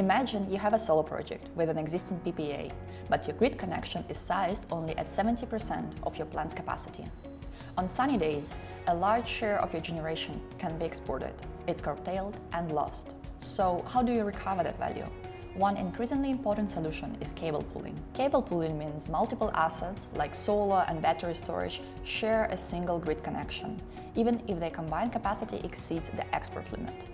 Imagine you have a solar project with an existing PPA, but your grid connection is sized only at 70% of your plant's capacity. On sunny days, a large share of your generation can be exported. It's curtailed and lost. So how do you recover that value? One increasingly important solution is cable pooling. Cable pooling means multiple assets like solar and battery storage share a single grid connection, even if their combined capacity exceeds the export limit.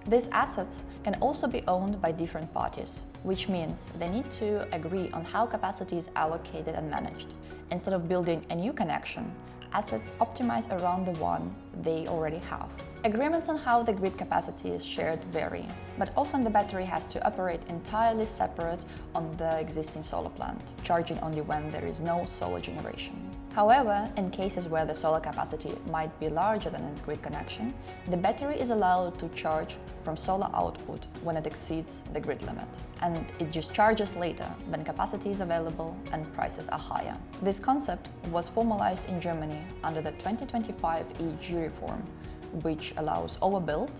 These assets can also be owned by different parties, which means they need to agree on how capacity is allocated and managed. Instead of building a new connection, assets optimize around the one they already have. Agreements on how the grid capacity is shared vary, but often the battery has to operate entirely separate on the existing solar plant, charging only when there is no solar generation. However, in cases where the solar capacity might be larger than its grid connection, the battery is allowed to charge from solar output when it exceeds the grid limit, and it just charges later when capacity is available and prices are higher. This concept was formalized in Germany under the 2025 EEG reform, which allows overbuild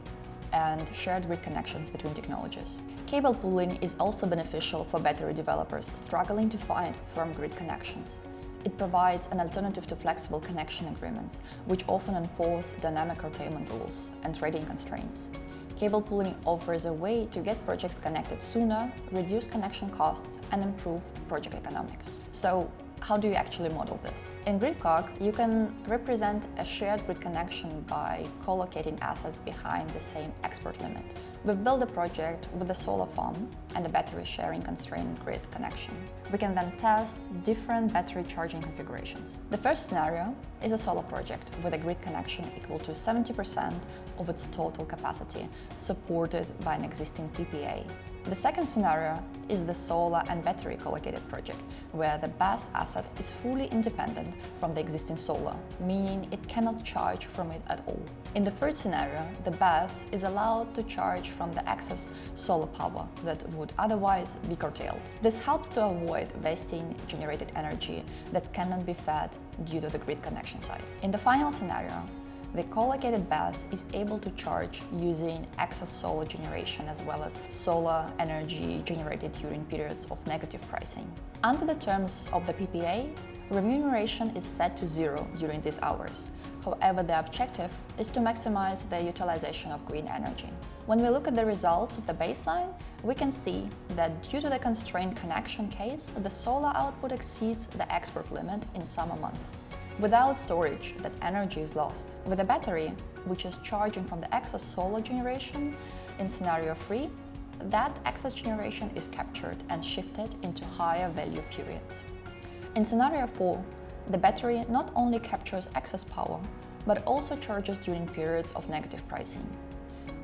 and shared grid connections between technologies. Cable pooling is also beneficial for battery developers struggling to find firm grid connections. It provides an alternative to flexible connection agreements, which often enforce dynamic curtailment rules and trading constraints. Cable pooling offers a way to get projects connected sooner, reduce connection costs, and improve project economics. So, how do you actually model this? In Gridcog, you can represent a shared grid connection by co-locating assets behind the same export limit. We've built a project with a solar farm and a battery sharing constrained grid connection. We can then test different battery charging configurations. The first scenario is a solar project with a grid connection equal to 70% of its total capacity, supported by an existing PPA. The second scenario is the solar and battery co-located project, where the BESS asset is fully independent from the existing solar, meaning it cannot charge from it at all. In the third scenario, the BESS is allowed to charge from the excess solar power that would otherwise be curtailed. This helps to avoid wasting generated energy that cannot be fed due to the grid connection size. In the final scenario, the co-located BESS is able to charge using excess solar generation as well as solar energy generated during periods of negative pricing. Under the terms of the PPA, remuneration is set to zero during these hours. However, the objective is to maximize the utilization of green energy. When we look at the results of the baseline, we can see that due to the constrained connection case, the solar output exceeds the export limit in summer months. Without storage, that energy is lost. With a battery, which is charging from the excess solar generation, in scenario 3, that excess generation is captured and shifted into higher value periods. In scenario 4, the battery not only captures excess power, but also charges during periods of negative pricing.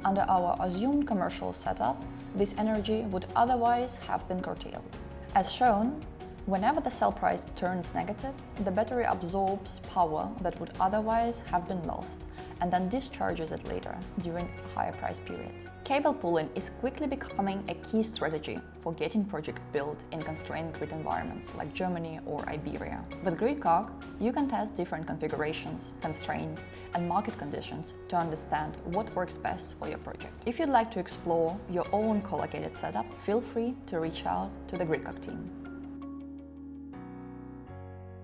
Under our assumed commercial setup, this energy would otherwise have been curtailed. As shown, whenever the cell price turns negative, the battery absorbs power that would otherwise have been lost and then discharges it later during higher price periods. Cable pooling is quickly becoming a key strategy for getting projects built in constrained grid environments like Germany or Iberia. With Gridcog, you can test different configurations, constraints, and market conditions to understand what works best for your project. If you'd like to explore your own co-located setup, feel free to reach out to the Gridcog team.